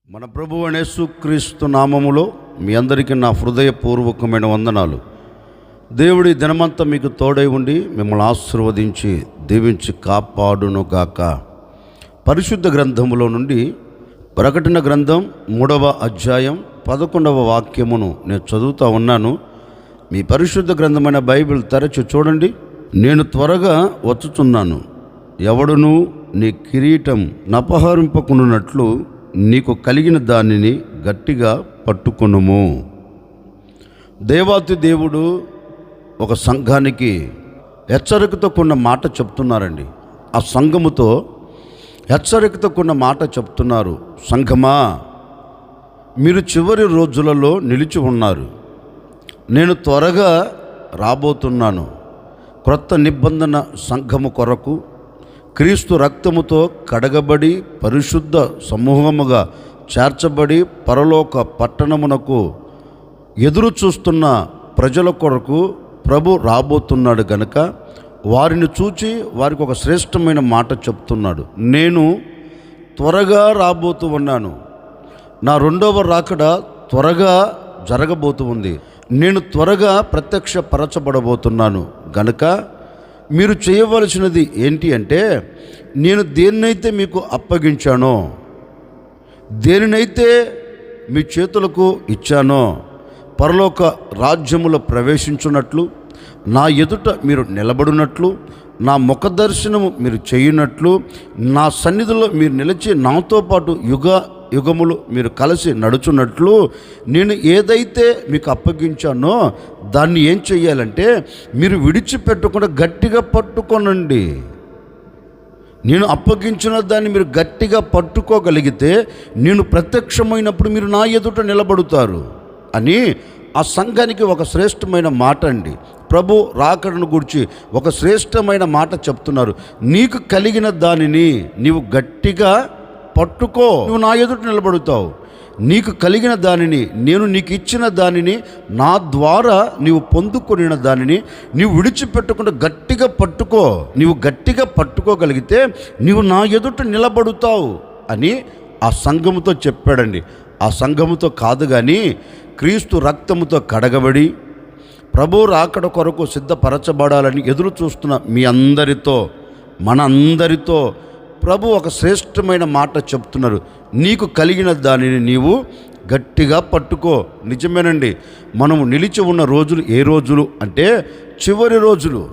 మన ప్రభువు యేసుక్రీస్తు నామములో మీ అందరికీ నా హృదయపూర్వకమైన వందనాలు. దేవుడి దినమంతా మీకు తోడై ఉండి మిమ్మల్ని ఆశీర్వదించి దీవించి కాపాడును గాక. పరిశుద్ధ గ్రంథములో నుండి ప్రకటన గ్రంథం 3వ అధ్యాయం 11వ వాక్యమును నేను చదువుతూ ఉన్నాను. మీ పరిశుద్ధ గ్రంథమైన బైబిల్ తెరచి చూడండి. నేను త్వరగా వచ్చుచున్నాను, ఎవడునూ నీ కిరీటం నపహరింపకున్నట్లు నీకు కలిగిన దానిని గట్టిగా పట్టుకొనుము. దేవాతి దేవుడు ఒక సంఘానికి హెచ్చరికతో కొన్న మాట చెప్తున్నారండి. ఆ సంఘముతో హెచ్చరికతో కొన్న మాట చెప్తున్నారు. సంఘమా, మీరు చివరి రోజులలో నిలిచి ఉన్నారు. నేను త్వరగా రాబోతున్నాను. క్రొత్త నిబంధన సంఘము కొరకు క్రీస్తు రక్తముతో కడగబడి పరిశుద్ధ సమూహముగా చేర్చబడి పరలోక పట్టణమునకు ఎదురు చూస్తున్న ప్రజల కొరకు ప్రభు రాబోతున్నాడు గనుక వారిని చూచి వారికి ఒక శ్రేష్టమైన మాట చెప్తున్నాడు. నేను త్వరగా రాబోతూ ఉన్నాను. నా రెండవ రాకడ త్వరగా జరగబోతూ ఉంది. నేను త్వరగా ప్రత్యక్షపరచబడబోతున్నాను గనుక మీరు చేయవలసినది ఏంటి అంటే, నేను దేన్నైతే మీకు అప్పగించానో, దేనినైతే మీ చేతులకు ఇచ్చానో, పరలోక రాజ్యములో ప్రవేశించున్నట్లు, నా ఎదుట మీరు నిలబడినట్లు, నా ముఖదర్శనము మీరు చేయునట్లు, నా సన్నిధిలో మీరు నిలిచి నాతో పాటు యుగములు మీరు కలిసి నడుచున్నట్లు నేను ఏదైతే మీకు అప్పగించానో దాన్ని ఏం చెయ్యాలంటే మీరు విడిచిపెట్టకుండా గట్టిగా పట్టుకోనండి. నేను అప్పగించిన దాన్ని మీరు గట్టిగా పట్టుకోగలిగితే నేను ప్రత్యక్షమైనప్పుడు మీరు నా ఎదుట నిలబడుతారు అని ఆ సంఘానికి ఒక శ్రేష్టమైన మాట అండి. ప్రభు రాకడను గురించి ఒక శ్రేష్టమైన మాట చెప్తున్నారు. నీకు కలిగిన దానిని నీవు గట్టిగా పట్టుకో, నువ్వు నా ఎదుట నిలబడుతావు. నీకు కలిగిన దానిని, నేను నీకు ఇచ్చిన దానిని, నా ద్వారా నీవు పొందుకొనిన దానిని నీవు విడిచిపెట్టకుండా గట్టిగా పట్టుకో. నీవు గట్టిగా పట్టుకోగలిగితే నీవు నా ఎదుట నిలబడుతావు అని ఆ సంఘముతో చెప్పాడండి. ఆ సంఘముతో కాదు కానీ క్రీస్తు రక్తముతో కడగబడి ప్రభు రాకడ కొరకు సిద్ధపరచబడాలని ఎదురు చూస్తున్న మీ అందరితో, మన అందరితో ప్రభు ఒక శ్రేష్టమైన మాట చెప్తున్నారు. నీకు కలిగిన దానిని నీవు గట్టిగా పట్టుకో. నిజమేనండి, మనము నిలిచి ఉన్న రోజులు ఏ రోజులు అంటే చివరి రోజులు.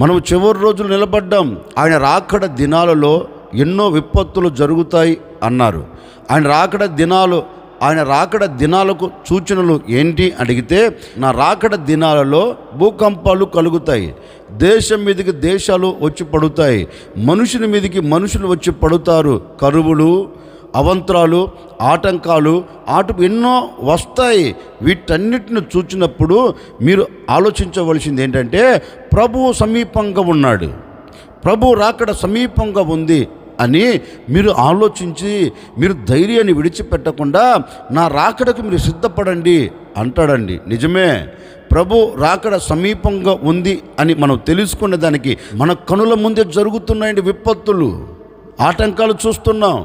మనము చివరి రోజులు నిలబడ్డాం. ఆయన రాకడ దినాలలో ఎన్నో విపత్తులు జరుగుతాయి అన్నారు. ఆయన రాకడ దినాలకు సూచనలు ఏంటి అడిగితే, నా రాకడ దినాలలో భూకంపాలు కలుగుతాయి, దేశం మీదకి దేశాలు వచ్చి పడుతాయి, మనుషుల మీదకి మనుషులు వచ్చి పడుతారు, కరువులు, అవంతరాలు, ఆటంకాలు ఎన్నో వస్తాయి. వీటన్నిటిని చూచినప్పుడు మీరు ఆలోచించవలసింది ఏంటంటే, ప్రభువు సమీపంగా ఉన్నాడు, ప్రభు రాకడ సమీపంగా ఉంది అని మీరు ఆలోచించి మీరు ధైర్యాన్ని విడిచిపెట్టకుండా నా రాకడకు మీరు సిద్ధపడండి అంటాడండి. నిజమే, ప్రభు రాకడ సమీపంగా ఉంది అని మనం తెలుసుకునే దానికి మన కనుల ముందే జరుగుతున్నాయండి విపత్తులు, ఆటంకాలు చూస్తున్నాం,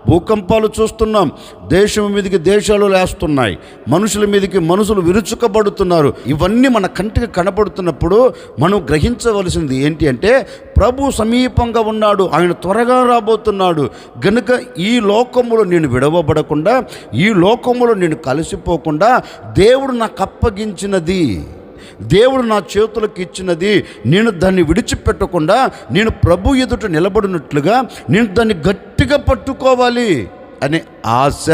భూకంపాలు చూస్తున్నాం, దేశం మీదకి దేశాలు లేస్తున్నాయి, మనుషుల మీదకి మనుషులు విరుచుకబడుతున్నారు. ఇవన్నీ మన కంటికి కనబడుతున్నప్పుడు మనం గ్రహించవలసింది ఏంటి అంటే, ప్రభు సమీపంగా ఉన్నాడు, ఆయన త్వరగా రాబోతున్నాడు గనుక ఈ లోకములో నేను విడవబడకుండా, ఈ లోకములో నేను కలిసిపోకుండా, దేవుడు నాకు అప్పగించినది, దేవుడు నా చేతులకు ఇచ్చినది, నేను దాన్ని విడిచిపెట్టకుండా నేను ప్రభు ఎదుట నిలబడినట్లుగా నేను దాన్ని గట్టిగా పట్టుకోవాలి అనే ఆశ,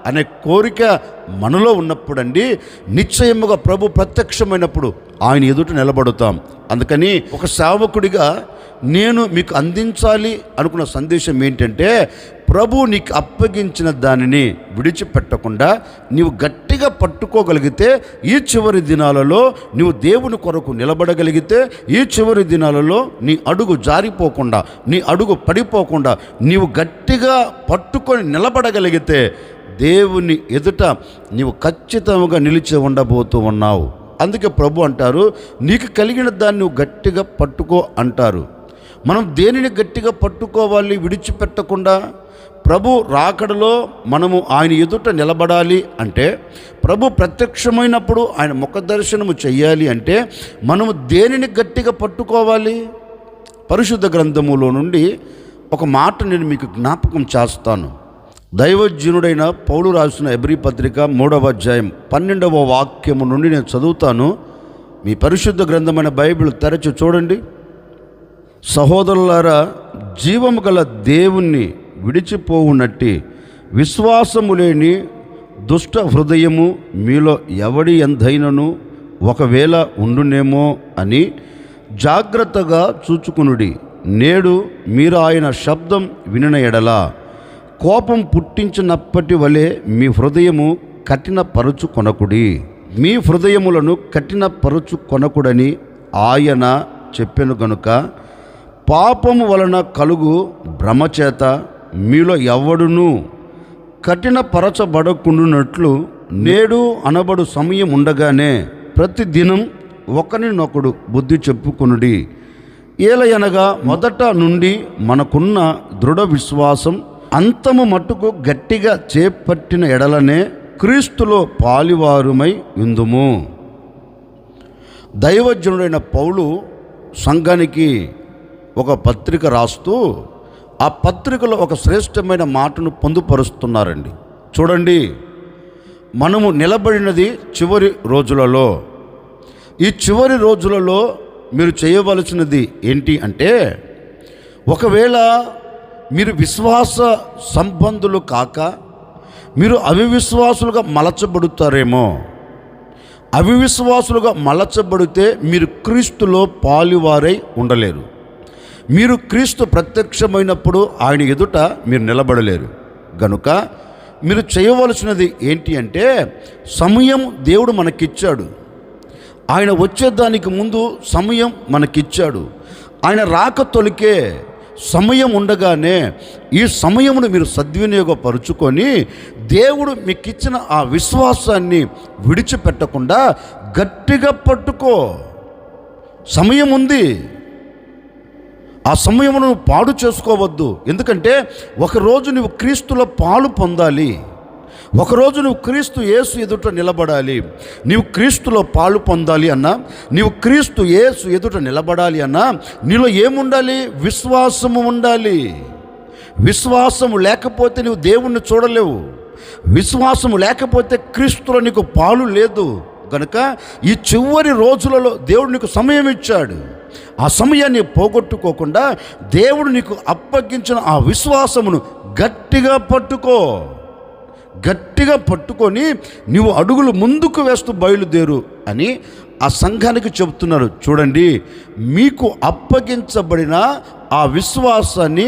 అనే కోరిక మనలో ఉన్నప్పుడండి నిశ్చయముగా ప్రభు ప్రత్యక్షమైనప్పుడు ఆయన ఎదుట నిలబడుతాం. అందుకని ఒక సేవకుడిగా నేను మీకు అందించాలి అనుకున్న సందేశం ఏంటంటే, ప్రభు నీకు అప్పగించిన దానిని విడిచిపెట్టకుండా నీవు గట్టిగా పట్టుకోగలిగితే, ఈ చివరి దినాలలో నీవు దేవుని కొరకు నిలబడగలిగితే, ఈ చివరి దినాలలో నీ అడుగు జారిపోకుండా, నీ అడుగు పడిపోకుండా నీవు గట్టిగా పట్టుకొని నిలబడగలిగితే దేవుని ఎదుట నీవు ఖచ్చితంగా నిలిచి ఉండబోతూ ఉన్నావు. అందుకే ప్రభు అంటారు, నీకు కలిగిన దాన్ని నువ్వు గట్టిగా పట్టుకో అంటారు. మనం దేనిని గట్టిగా పట్టుకోవాలి విడిచిపెట్టకుండా? ప్రభు రాకడలో మనము ఆయన ఎదుట నిలబడాలి అంటే, ప్రభు ప్రత్యక్షమైనప్పుడు ఆయన ముఖ దర్శనము చెయ్యాలి అంటే మనము దేనిని గట్టిగా పట్టుకోవాలి? పరిశుద్ధ గ్రంథములో నుండి ఒక మాట నేను మీకు జ్ఞాపకం చేస్తాను. దైవజనుడైన పౌలు రాసిన హెబ్రీ పత్రిక 3వ అధ్యాయం 12వ వాక్యము నుండి నేను చదువుతాను. మీ పరిశుద్ధ గ్రంథమైన బైబిల్ తెరచి చూడండి. సహోదరులారా, జీవము గల దేవుణ్ణి విడిచిపోవునట్టి విశ్వాసము లేని దుష్ట హృదయము మీలో ఎవడి ఎందైనను ఒకవేళ ఉండునేమో అని జాగ్రత్తగా చూచుకునుడి. నేడు మీరు ఆయన శబ్దం వినిన ఎడల కోపం పుట్టించినప్పటి వలె మీ హృదయము కఠినపరుచుకొనకుడి. మీ హృదయములను కఠినపరుచుకొనకుడని ఆయన చెప్పెను గనుక పాపము వలన కలుగు భ్రమచేత మీలో ఎవడునూ కఠినపరచబడకుండునట్లు నేడు అనబడు సమయం ఉండగానే ప్రతిదినం ఒకరినొకడు బుద్ధి చెప్పుకొనుడి. ఏలయనగా మొదట నుండి మనకున్న దృఢ విశ్వాసం అంతము మట్టుకు గట్టిగా చేపట్టిన ఎడలనే క్రీస్తులో పాలివారుమై ఉందుము. దైవజనుడైన పౌలు సంఘానికి ఒక పత్రిక రాస్తూ ఆ పత్రికలో ఒక శ్రేష్టమైన మాటను పొందుపరుస్తున్నారండి. చూడండి, మనము నిలబడినది చివరి రోజులలో. ఈ చివరి రోజులలో మీరు చేయవలసినది ఏంటి అంటే, ఒకవేళ మీరు విశ్వాస సంబంధులు కాక మీరు అవిశ్వాసులుగా మలచబడుతారేమో. అవిశ్వాసులుగా మలచబడితే మీరు క్రీస్తులో పాలువారై ఉండలేరు. మీరు క్రీస్తు ప్రత్యక్షమైనప్పుడు ఆయన ఎదుట మీరు నిలబడలేరు. గనుక మీరు చేయవలసినది ఏంటి అంటే, సమయం దేవుడు మనకిచ్చాడు. ఆయన వచ్చేదానికి ముందు సమయం మనకిచ్చాడు. ఆయన రాక తొలికే సమయం ఉండగానే ఈ సమయమును మీరు సద్వినియోగపరుచుకొని దేవుడు మీకు ఇచ్చిన ఆ విశ్వాసాన్ని విడిచిపెట్టకుండా గట్టిగా పట్టుకో. సమయం ఉంది, ఆ సమయమును పాడు చేసుకోవద్దు. ఎందుకంటే ఒకరోజు నువ్వు క్రీస్తులో పాలు పొందాలి. ఒకరోజు నువ్వు క్రీస్తు యేసు ఎదుట నిలబడాలి. నీవు క్రీస్తులో పాలు పొందాలి అన్నా, నీవు క్రీస్తు యేసు ఎదుట నిలబడాలి అన్నా నీలో ఏముండాలి? విశ్వాసము ఉండాలి. విశ్వాసము లేకపోతే నువ్వు దేవుణ్ణి చూడలేవు. విశ్వాసము లేకపోతే క్రీస్తులో నీకు పాలు లేదు. కనుక ఈ చివరి రోజులలో దేవుడు నీకు సమయం ఇచ్చాడు. ఆ సమయాన్ని పోగొట్టుకోకుండా దేవుడు నీకు అప్పగించిన ఆ విశ్వాసమును గట్టిగా పట్టుకో. గట్టిగా పట్టుకొని నీవు అడుగులు ముందుకు వేస్తూ బయలుదేరు అని ఆ సంఘానికి చెబుతున్నారు. చూడండి, మీకు అప్పగించబడిన ఆ విశ్వాసాన్ని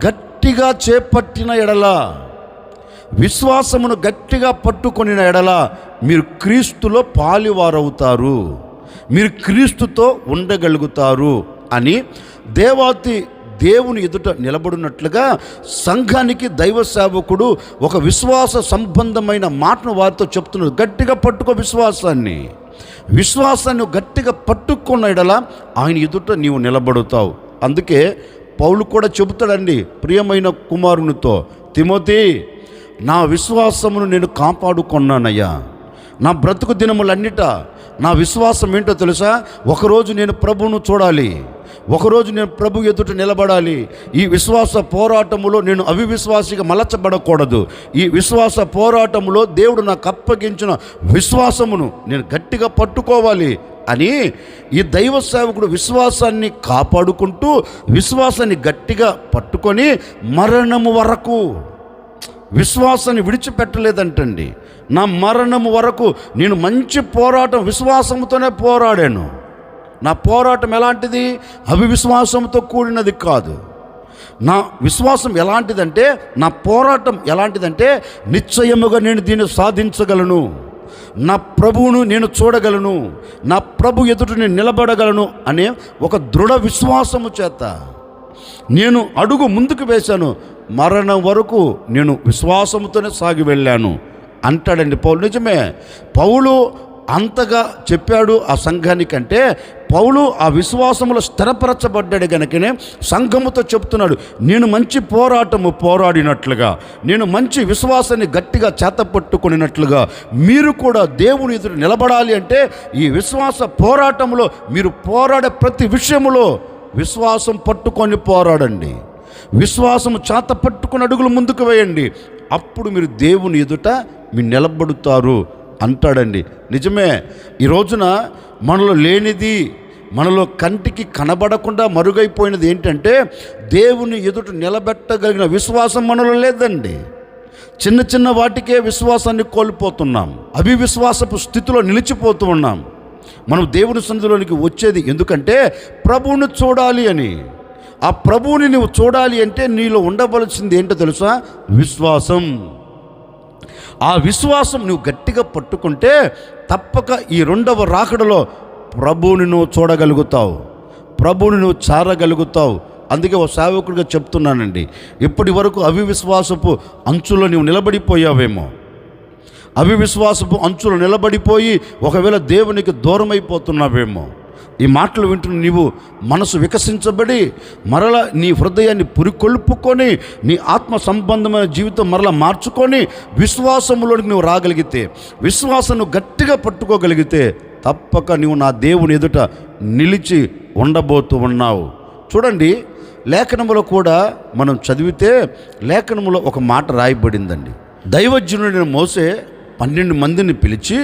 గట్టిగా చేపట్టిన ఎడల, విశ్వాసమును గట్టిగా పట్టుకొనిన ఎడల మీరు క్రీస్తులో పాలివారవుతారు. మీరు క్రీస్తుతో ఉండగలుగుతారు అని దేవుని ఎదుట నిలబడినట్లుగా సంఘానికి దైవ సేవకుడు ఒక విశ్వాస సంబంధమైన మాటను వారితో చెప్తున్నారు. గట్టిగా పట్టుకో విశ్వాసాన్ని గట్టిగా పట్టుకున్న ఎడల ఆయన ఎదుట నీవు నిలబడుతావు. అందుకే పౌలు కూడా చెబుతాడండి ప్రియమైన కుమారునితో, తిమోతి, నా విశ్వాసమును నేను కాపాడుకున్నానయ్యా. నా బ్రతుకు దినములన్నిట నా విశ్వాసం ఏంటో తెలుసా? ఒకరోజు నేను ప్రభువును చూడాలి, ఒకరోజు నేను ప్రభు ఎదుట నిలబడాలి. ఈ విశ్వాస పోరాటములో నేను అవిశ్వాసిగా మలచబడకూడదు. ఈ విశ్వాస పోరాటములో దేవుడు నాకు అప్పగించిన విశ్వాసమును నేను గట్టిగా పట్టుకోవాలి అని ఈ దైవ సేవకుడు విశ్వాసాన్ని కాపాడుకుంటూ విశ్వాసాన్ని గట్టిగా పట్టుకొని మరణము వరకు విశ్వాసాన్ని విడిచిపెట్టలేదంటండి. నా మరణము వరకు నేను మంచి పోరాటం విశ్వాసంతోనే పోరాడాను. నా పోరాటం ఎలాంటిది? అవిశ్వాసంతో కూడినది కాదు. నా విశ్వాసం ఎలాంటిదంటే, నా పోరాటం ఎలాంటిదంటే, నిశ్చయముగా నేను దీన్ని సాధించగలను, నా ప్రభువును నేను చూడగలను, నా ప్రభు ఎదుట నేను నిలబడగలను అనే ఒక దృఢ విశ్వాసము చేత నేను అడుగు ముందుకు వేశాను. మరణం వరకు నేను విశ్వాసముతోనే సాగి వెళ్ళాను అంటాడండి పౌలు. నిజమే, పౌలు అంతగా చెప్పాడు ఆ సంఘానికంటే పౌలు ఆ విశ్వాసములో స్థిరపరచబడ్డాడు గనుకనే సంఘముతో చెప్తున్నాడు, నేను మంచి పోరాటము పోరాడినట్లుగా, నేను మంచి విశ్వాసాన్ని గట్టిగా చేతపట్టుకున్నట్లుగా మీరు కూడా దేవుని ఎదుట నిలబడాలి అంటే ఈ విశ్వాస పోరాటంలో మీరు పోరాడే ప్రతి విషయములో విశ్వాసం పట్టుకొని పోరాడండి, విశ్వాసము చేత పట్టుకొని అడుగులు ముందుకు వేయండి, అప్పుడు మీరు దేవుని ఎదుట మీరు నిలబడుతారు అంటాడండి. నిజమే, ఈ రోజున మనలో లేనిది, మనలో కంటికి కనబడకుండా మరుగైపోయినది ఏంటంటే దేవుని ఎదుట నిలబెట్టగలిగిన విశ్వాసం మనలో లేదండి. చిన్న చిన్న వాటికే విశ్వాసాన్ని కోల్పోతున్నాం, అవిశ్వాసపు స్థితిలో నిలిచిపోతూ ఉన్నాం. మనం దేవుని సన్నిధిలోనికి వచ్చేది ఎందుకంటే ప్రభువుని చూడాలి అని. ఆ ప్రభువుని నువ్వు చూడాలి అంటే నీలో ఉండవలసింది ఏంటో తెలుసా? విశ్వాసం. ఆ విశ్వాసం నువ్వు గట్టిగా పట్టుకుంటే తప్పక ఈ రెండవ రాకడలో ప్రభువుని నువ్వు చూడగలుగుతావు, ప్రభువుని నువ్వు చారగలుగుతావు. అందుకే ఓ సేవకుడిగా చెప్తున్నానండి, ఇప్పటి వరకు అవిశ్వాసపు అంచులో నువ్వు నిలబడిపోయావేమో, అవిశ్వాసపు అంచులో నిలబడిపోయి ఒకవేళ దేవునికి దూరం అయిపోతున్నావేమో. ఈ మాటలు వింటున్న నీవు మనసు వికసించబడి మరలా నీ హృదయాన్ని పురికొల్పుకొని నీ ఆత్మ సంబంధమైన జీవితం మరలా మార్చుకొని విశ్వాసంలోనికి నువ్వు రాగలిగితే, విశ్వాసం గట్టిగా పట్టుకోగలిగితే తప్పక నువ్వు నా దేవుని ఎదుట నిలిచి ఉండబోతూ ఉన్నావు. చూడండి, లేఖనములో కూడా మనం చదివితే లేఖనములో ఒక మాట రాయబడిందండి. దైవజనుడైన మోసే 12 మందిని పిలిచి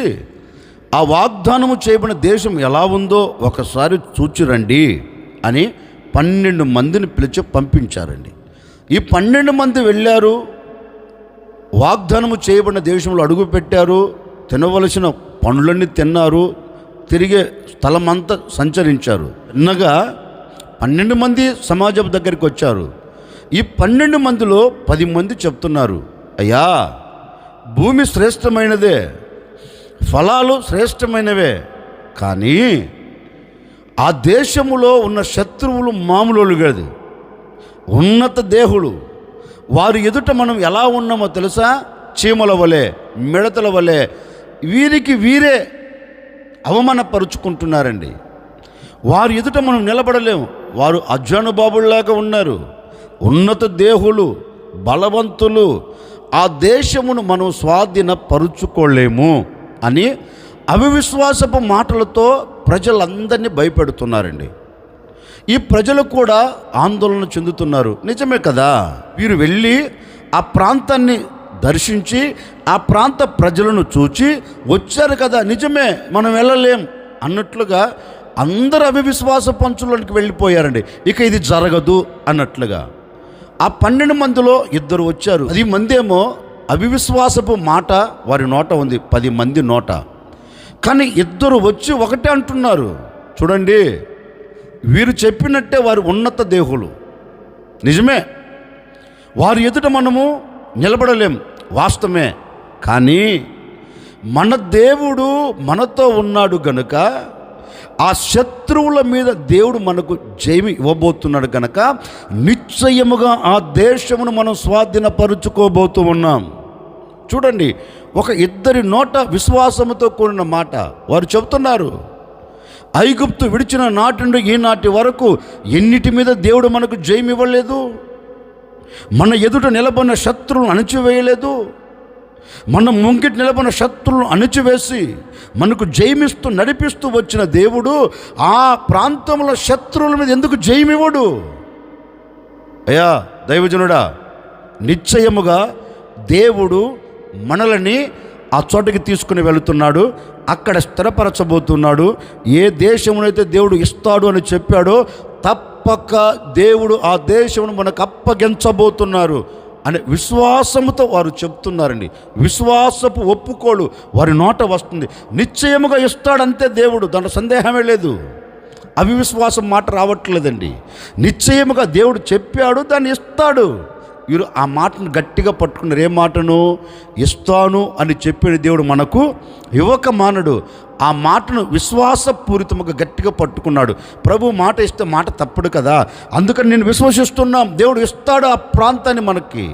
ఆ వాగ్దానము చేయబడిన దేశం ఎలా ఉందో ఒకసారి చూచిరండి అని 12 మందిని పిలిచి పంపించారండి. ఈ 12 మంది వెళ్ళారు, వాగ్దానము చేయబడిన దేశంలో అడుగుపెట్టారు, తినవలసిన పనులన్నీ తిన్నారు, తిరిగే స్థలమంతా సంచరించారు. చిన్నగా 12 మంది సమాజం దగ్గరికి వచ్చారు. ఈ 12 మందిలో 10 మంది చెప్తున్నారు, అయ్యా భూమి శ్రేష్టమైనదే, ఫలాలు శ్రేష్టమైనవే, కానీ ఆ దేశములో ఉన్న శత్రువులు మామూలు కాదు, ఉన్నత దేహులు. వారి ఎదుట మనం ఎలా ఉన్నామో తెలుసా? చీమల వలె, మిడతల వలె వీరికి వీరే అవమానపరుచుకుంటున్నారండి. వారి ఎదుట మనం నిలబడలేము. వారు అజ్ఞానుబాబుల్లాగా ఉన్నారు, ఉన్నత దేహులు, బలవంతులు. ఆ దేశమును మనం స్వాధీనపరుచుకోలేము అని అవిశ్వాసపు మాటలతో ప్రజలందరినీ భయపెడుతున్నారండి. ఈ ప్రజలు కూడా ఆందోళన చెందుతున్నారు. నిజమే కదా, వీరు వెళ్ళి ఆ ప్రాంతాన్ని దర్శించి ఆ ప్రాంత ప్రజలను చూచి వచ్చారు కదా, నిజమే మనం వెళ్ళలేం అన్నట్లుగా అందరూ అవిశ్వాస పంచులోనికి వెళ్ళిపోయారండి. ఇక ఇది జరగదు అన్నట్లుగా ఆ 12 మందిలో 2 వచ్చారు. 10 మంది ఏమో అవిశ్వాసపు మాట వారి నోట ఉంది, 10 మంది నోట. కానీ 2 వచ్చి ఒకటే అంటున్నారు. చూడండి, వీరు చెప్పినట్టే వారు ఉన్నత దేహులు, నిజమే, వారి ఎదుట మనము నిలబడలేం, వాస్తవమే. కానీ మన దేవుడు మనతో ఉన్నాడు గనుక ఆ శత్రువుల మీద దేవుడు మనకు జయం ఇవ్వబోతున్నాడు కనుక నిశ్చయముగా ఆ దేశమును మనం స్వాధీనపరుచుకోబోతూ ఉన్నాం. చూడండి, ఒక 2 నోట విశ్వాసముతో కూడిన మాట వారు చెబుతున్నారు. ఐగుప్తు విడిచిన నాటి నుండి ఈనాటి వరకు ఎన్నిటి మీద దేవుడు మనకు జయం ఇవ్వలేదు? మన ఎదుట నిలబడిన శత్రువులను అణిచివేయలేదు? మన ముంగిటి నిలబడిన శత్రువులను అణిచివేసి మనకు జయమిస్తూ నడిపిస్తూ వచ్చిన దేవుడు ఆ ప్రాంతంలో శత్రువుల మీద ఎందుకు జయమివ్వడు? అయ్యా దైవజనుడా, నిశ్చయముగా దేవుడు మనల్ని ఆ చోటకి తీసుకుని వెళుతున్నాడు, అక్కడ స్థిరపరచబోతున్నాడు. ఏ దేశమునైతే దేవుడు ఇస్తాడు అని చెప్పాడో తప్పక దేవుడు ఆ దేశమును మనకు అప్పగించబోతున్నారు అనే విశ్వాసముతో వారు చెప్తున్నారండి. విశ్వాసపు ఒప్పుకోలు వారి నోట వస్తుంది. నిశ్చయముగా ఇస్తాడంతే దేవుడు, దాంట్లో సందేహమే లేదు. అవిశ్వాసం మాట రావట్లేదండి. నిశ్చయముగా దేవుడు చెప్పాడు, దాన్ని ఇస్తాడు. వీరు ఆ మాటను గట్టిగా పట్టుకున్నారు. ఏ మాటను? ఇస్తాను అని చెప్పిన దేవుడు మనకు ఇవ్వక మానడు. ఆ మాటను విశ్వాసపూరితముగా గట్టిగా పట్టుకున్నాడు. ప్రభు మాట ఇస్తే మాట తప్పడు కదా, అందుకని నేను విశ్వసిస్తున్నాం దేవుడు ఇస్తాడు ఆ ప్రాంతాన్ని మనకి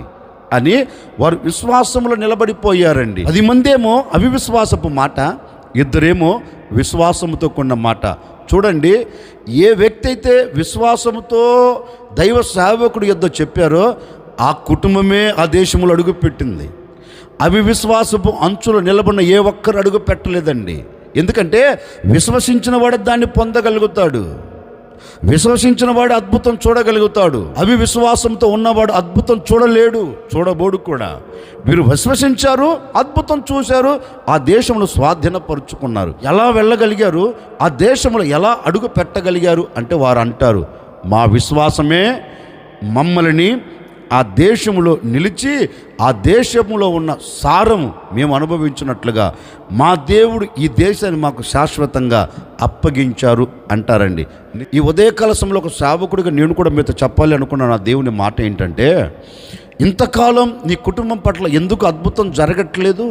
అని వారు విశ్వాసంలో నిలబడిపోయారండి. 10 మంది ఏమో అవిశ్వాసపు మాట, ఇద్దరేమో విశ్వాసముతో కూడిన మాట. చూడండి, ఏ వ్యక్తి అయితే విశ్వాసముతో దైవ సేవకుడు యొద్ద చెప్పారో ఆ కుటుంబమే ఆ దేశంలో అడుగుపెట్టింది. అవిశ్వాసపు అంచులో నిలబడిన ఏ ఒక్కరు అడుగు పెట్టలేదండి. ఎందుకంటే విశ్వసించిన వాడు దాన్ని పొందగలుగుతాడు, విశ్వసించిన వాడు అద్భుతం చూడగలుగుతాడు. అవిశ్వాసంతో ఉన్నవాడు అద్భుతం చూడలేడు, చూడబోడు కూడా. వీరు విశ్వసించారు, అద్భుతం చూశారు, ఆ దేశంలో స్వాధీనపరుచుకున్నారు. ఎలా వెళ్ళగలిగారు, ఆ దేశంలో ఎలా అడుగు పెట్టగలిగారు అంటే వారు అంటారు, మా విశ్వాసమే మమ్మల్ని ఆ దేశంలో నిలిచి ఆ దేశంలో ఉన్న సారము మేము అనుభవించినట్లుగా మా దేవుడు ఈ దేశాన్ని మాకు శాశ్వతంగా అప్పగించారు అంటారండి. ఈ ఉదయకాల సమయంలో ఒక సేవకుడిగా నేను కూడా మీతో చెప్పాలి అనుకున్న నా దేవుని మాట ఏంటంటే, ఇంతకాలం నీ కుటుంబం పట్ల ఎందుకు అద్భుతం జరగట్లేదు?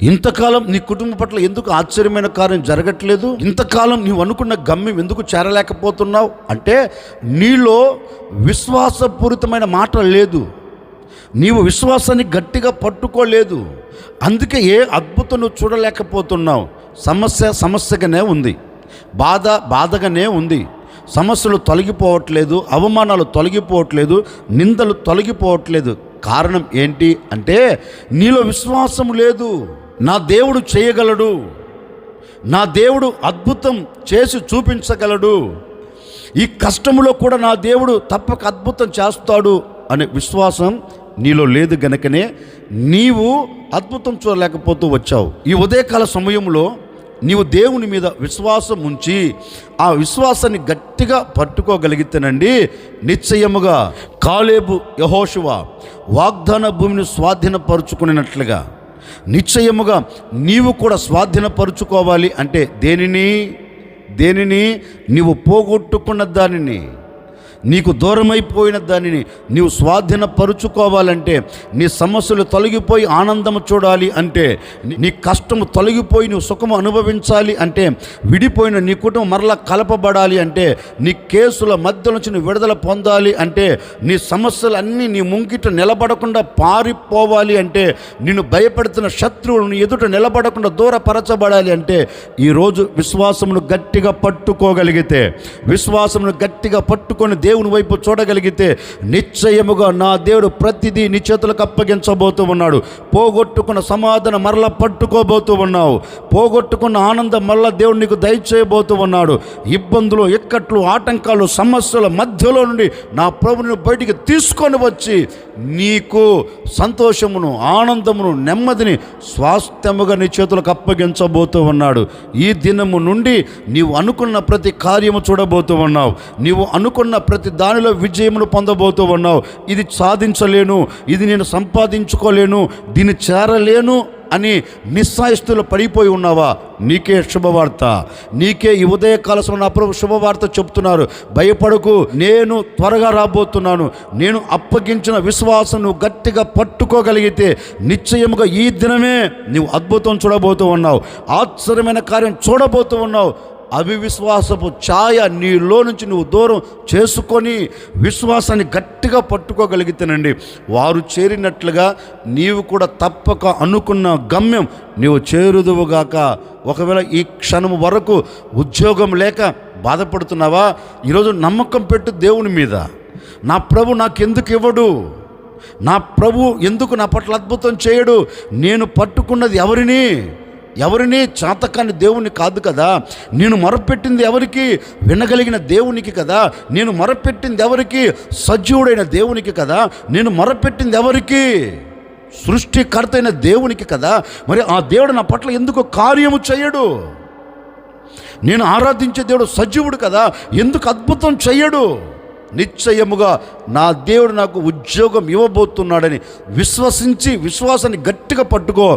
ఇంతకాలం నీ కుటుంబం పట్ల ఎందుకు ఆశ్చర్యమైన కార్యం జరగట్లేదు? ఇంతకాలం నీవు అనుకున్న గమ్యం ఎందుకు చేరలేకపోతున్నావు అంటే, నీలో విశ్వాసపూరితమైన మాట లేదు, నీవు విశ్వాసాన్ని గట్టిగా పట్టుకోలేదు. అందుకే ఏ అద్భుతం నువ్వు చూడలేకపోతున్నావు. సమస్యగానే ఉంది, బాధగానే ఉంది. సమస్యలు తొలగిపోవట్లేదు, అవమానాలు తొలగిపోవట్లేదు, నిందలు తొలగిపోవట్లేదు. కారణం ఏంటి అంటే, నీలో విశ్వాసం లేదు. నా దేవుడు చేయగలడు, నా దేవుడు అద్భుతం చేసి చూపించగలడు, ఈ కష్టంలో కూడా నా దేవుడు తప్పక అద్భుతం చేస్తాడు అనే విశ్వాసం నీలో లేదు గనుకనే నీవు అద్భుతం చూడలేకపోతూ వచ్చావు. ఈ ఉదయకాల సమయంలో నీవు దేవుని మీద విశ్వాసం ఉంచి ఆ విశ్వాసాన్ని గట్టిగా పట్టుకోగలిగితేనండి, నిశ్చయముగా కాలేబు యెహోషువ వాగ్దాన భూమిని స్వాధీనపరుచుకున్నట్లుగా నిశ్చయముగా నీవు కూడా స్వాధీనపరుచుకోవాలి. అంటే దేనిని నీవు పోగొట్టుకున్న దానిని, నీకు దూరమైపోయిన దానిని నీవు స్వాధీనపరుచుకోవాలంటే, నీ సమస్యలు తొలగిపోయి ఆనందము చూడాలి అంటే, నీ కష్టము తొలగిపోయి నువ్వు సుఖము అనుభవించాలి అంటే, విడిపోయిన నీ కుటుంబం మరలా కలపబడాలి అంటే, నీ కేసుల మధ్య నుంచి నువ్వు విడుదల పొందాలి అంటే, నీ సమస్యలన్నీ నీ ముంగిట నిలబడకుండా పారిపోవాలి అంటే, నిన్ను భయపెడుతున్న శత్రువులను ఎదుట నిలబడకుండా దూరపరచబడాలి అంటే, ఈరోజు విశ్వాసమును గట్టిగా పట్టుకోగలిగితే, విశ్వాసమును గట్టిగా పట్టుకొని దేవుని వైపు చూడగలిగితే, నిశ్చయముగా నా దేవుడు ప్రతిదీ నీ చేతులకు అప్పగించబోతూ ఉన్నాడు. పోగొట్టుకున్న సమాధానం మరలా పట్టుకోబోతూ ఉన్నావు, పోగొట్టుకున్న ఆనందం మరలా దేవుడు నీకు దయచేయబోతూ ఉన్నాడు. ఇబ్బందులు, ఇక్కట్లు, ఆటంకాలు, సమస్యల మధ్యలో నుండి నా ప్రభువుని బయటికి తీసుకొని వచ్చి నీకు సంతోషమును, ఆనందమును, నెమ్మదిని స్వాస్థ్యముగా నీ చేతులకు అప్పగించబోతూ ఉన్నాడు. ఈ దినము నుండి నీవు అనుకున్న ప్రతి కార్యము చూడబోతూ ఉన్నావు, నీవు అనుకున్న ప్రతి దానిలో విజయమును పొందబోతూ ఉన్నావు. ఇది సాధించలేను, ఇది నేను సంపాదించుకోలేను, దీన్ని చేరలేను అని నిస్సాయిస్తులు పడిపోయి ఉన్నావా? నీకే శుభవార్త, నీకే ఈ ఉదయకాల సమయంలో నా ప్రభు శుభవార్త చెప్తున్నారు. భయపడకు, నేను త్వరగా రాబోతున్నాను. నేను అప్పగించిన విశ్వాసం నువ్వు గట్టిగా పట్టుకోగలిగితే నిశ్చయముగా ఈ దినమే నువ్వు అద్భుతం చూడబోతూ ఉన్నావు, ఆశ్చర్యమైన కార్యం చూడబోతూ ఉన్నావు. అవిశ్వాసపు ఛాయ నీలో నుంచి నువ్వు దూరం చేసుకొని విశ్వాసాన్ని గట్టిగా పట్టుకోగలిగితేనండి, వారు చేరినట్లుగా నీవు కూడా తప్పక అనుకున్న గమ్యం నీవు చేరుదువుగాక. ఒకవేళ ఈ క్షణం వరకు ఉద్యోగం లేక బాధపడుతున్నావా? ఈరోజు నమ్మకం పెట్టు దేవుని మీద. నా ప్రభు నాకెందుకు ఇవ్వడు, నా ప్రభు ఎందుకు నా పట్ల అద్భుతం చేయడు? నేను పట్టుకున్నది ఎవరిని చాతకాని దేవుని కాదు కదా. నేను మొరపెట్టింది ఎవరికి? వినగలిగిన దేవునికి కదా. నేను మొరపెట్టింది ఎవరికి? సజీవుడైన దేవునికి కదా. నేను మొరపెట్టింది ఎవరికి? సృష్టికర్త అయిన దేవునికి కదా. మరి ఆ దేవుడు నా పట్ల ఎందుకు కార్యము చేయడు? నేను ఆరాధించే దేవుడు సజీవుడు కదా, ఎందుకు అద్భుతం చేయడు? నిశ్చయముగా నా దేవుడు నాకు ఉద్యోగం ఇవ్వబోతున్నాడని విశ్వసించి విశ్వాసాన్ని గట్టిగా పట్టుకో.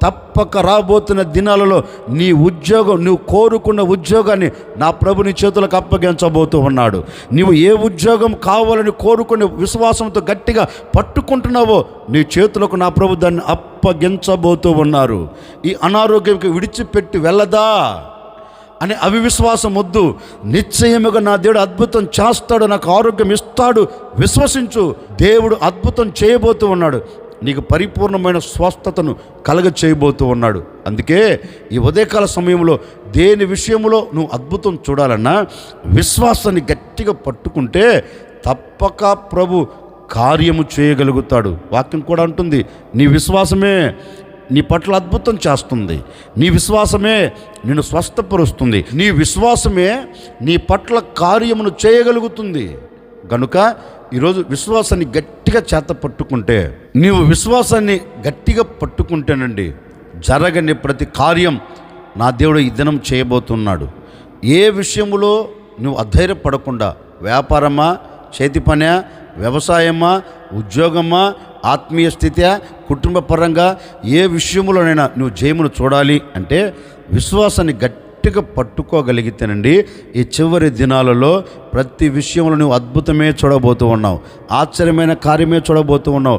తప్పక రాబోతున్న దినాలలో నీ ఉద్యోగం, నువ్వు కోరుకున్న ఉద్యోగాన్ని నా ప్రభు నీ చేతులకు అప్పగించబోతూ ఉన్నాడు. నీవు ఏ ఉద్యోగం కావాలని కోరుకుని విశ్వాసంతో గట్టిగా పట్టుకుంటున్నావో నీ చేతులకు నా ప్రభు దాన్ని అప్పగించబోతూ ఉన్నారు. ఈ అనారోగ్యంకి విడిచిపెట్టి వెళ్ళదా అని అవిశ్వాసం వద్దు. నిశ్చయముగా నా దేవుడు అద్భుతం చేస్తాడు, నాకు ఆరోగ్యం ఇస్తాడు, విశ్వసించు. దేవుడు అద్భుతం చేయబోతూ ఉన్నాడు. నీకు పరిపూర్ణమైన స్వస్థతను కలగ చేయబోతూ ఉన్నాడు. అందుకే ఈ ఉదయకాల సమయంలో దేని విషయంలో నువ్వు అద్భుతం చూడాలన్నా విశ్వాసాన్ని గట్టిగా పట్టుకుంటే తప్పక ప్రభు కార్యము చేయగలుగుతాడు. వాక్యం కూడా అంటుంది, నీ విశ్వాసమే నీ పట్ల అద్భుతం చేస్తుంది, నీ విశ్వాసమే నిన్ను స్వస్థపరుస్తుంది, నీ విశ్వాసమే నీ పట్ల కార్యమును చేయగలుగుతుంది. గనుక ఈరోజు విశ్వాసాన్ని గట్టిగా చేత పట్టుకుంటే, నీవు విశ్వాసాన్ని గట్టిగా పట్టుకుంటేనండి జరగని ప్రతి కార్యం నా దేవుడు ఈ దినం చేయబోతున్నాడు. ఏ విషయంలో నువ్వు అధైర్యపడకుండా, వ్యాపారమా, చేతి పనా, వ్యవసాయమా, ఉద్యోగమా, ఆత్మీయ స్థితి, కుటుంబ పరంగా ఏ విషయంలోనైనా నువ్వు జయమును చూడాలి అంటే విశ్వాసాన్ని గట్టిగా పట్టుకోగలిగితేనండి ఈ చివరి దినాలలో ప్రతి విషయంలో నువ్వు అద్భుతమే చూడబోతూ ఉన్నావు, ఆశ్చర్యమైన కార్యమే చూడబోతూ ఉన్నావు.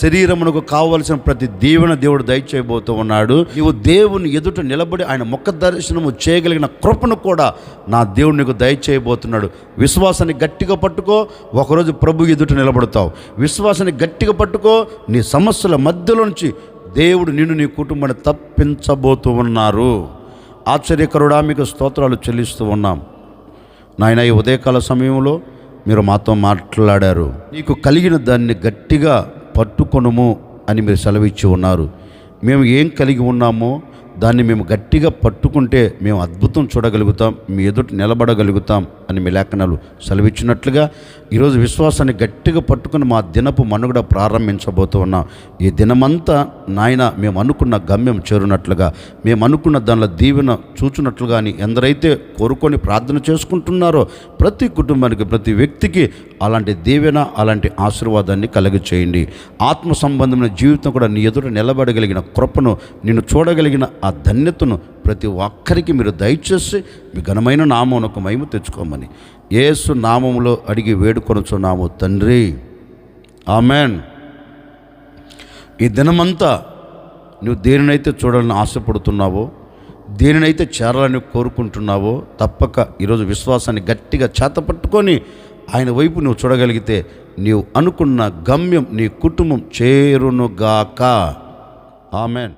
శరీరమునకు కావలసిన ప్రతి దీవెన దేవుడు దయచేయబోతూ ఉన్నాడు. నీవు దేవుని ఎదుట నిలబడి ఆయన ముఖ దర్శనము చేయగలిగిన కృపను కూడా నా దేవుడు నీకు దయచేయబోతున్నాడు. విశ్వాసాన్ని గట్టిగా పట్టుకో, ఒకరోజు ప్రభు ఎదుట నిలబడతావు. విశ్వాసాన్ని గట్టిగా పట్టుకో, నీ సమస్యల మధ్యలో నుంచి దేవుడు నిన్ను, నీ కుటుంబాన్ని తప్పించబోతూ ఉన్నారు. ఆశ్చర్యకరుడా, మీకు స్తోత్రాలు చెల్లిస్తూ ఉన్నాం. నాయన, ఈ ఉదయకాల సమయంలో మీరు మాతో మాట్లాడారు. నీకు కలిగిన దాన్ని గట్టిగా పట్టుకొనుము అని మీరు సెలవిచ్చి ఉన్నారు. మేము ఏం కలిగి ఉన్నామో దాన్ని మేము గట్టిగా పట్టుకుంటే మేము అద్భుతం చూడగలుగుతాం, మీ ఎదుట నిలబడగలుగుతాం అని మీ లేఖనాలు సెలవిచ్చినట్లుగా ఈరోజు విశ్వాసాన్ని గట్టిగా పట్టుకుని మా దినపు మనుగడ ప్రారంభించబోతూ ఉన్నాం. ఈ దినమంతా నాయన మేము అనుకున్న గమ్యం చేరునట్లుగా, మేము అనుకున్న దానిలో దీవెన చూచున్నట్లుగా అని ఎందరైతే కోరుకొని ప్రార్థన చేసుకుంటున్నారో ప్రతి కుటుంబానికి, ప్రతి వ్యక్తికి అలాంటి దీవెన, అలాంటి ఆశీర్వాదాన్ని కలుగ చేయండి. ఆత్మ సంబంధమైన జీవితం కూడా నీ ఎదుట నిలబడగలిగిన కృపను, నిన్ను చూడగలిగిన ఆ ధన్యతను ప్రతి ఒక్కరికి మీరు దయచేసి మీ ఘనమైన నామమునకు మహిమ తెచ్చుకోమని యేసు నామములో అడిగి వేడుకొనుచున్నాము తండ్రి, ఆమెన్. ఈ దినమంతా నువ్వు దేనినైతే చూడాలని ఆశపడుతున్నావో, దేనినైతే చేరాలని కోరుకుంటున్నావో తప్పక ఈరోజు విశ్వాసాన్ని గట్టిగా చేతపట్టుకొని ఆయన వైపు నువ్వు చూడగలిగితే నీవు అనుకున్న గమ్యం నీ కుటుంబం చేరునుగాక. ఆమెన్.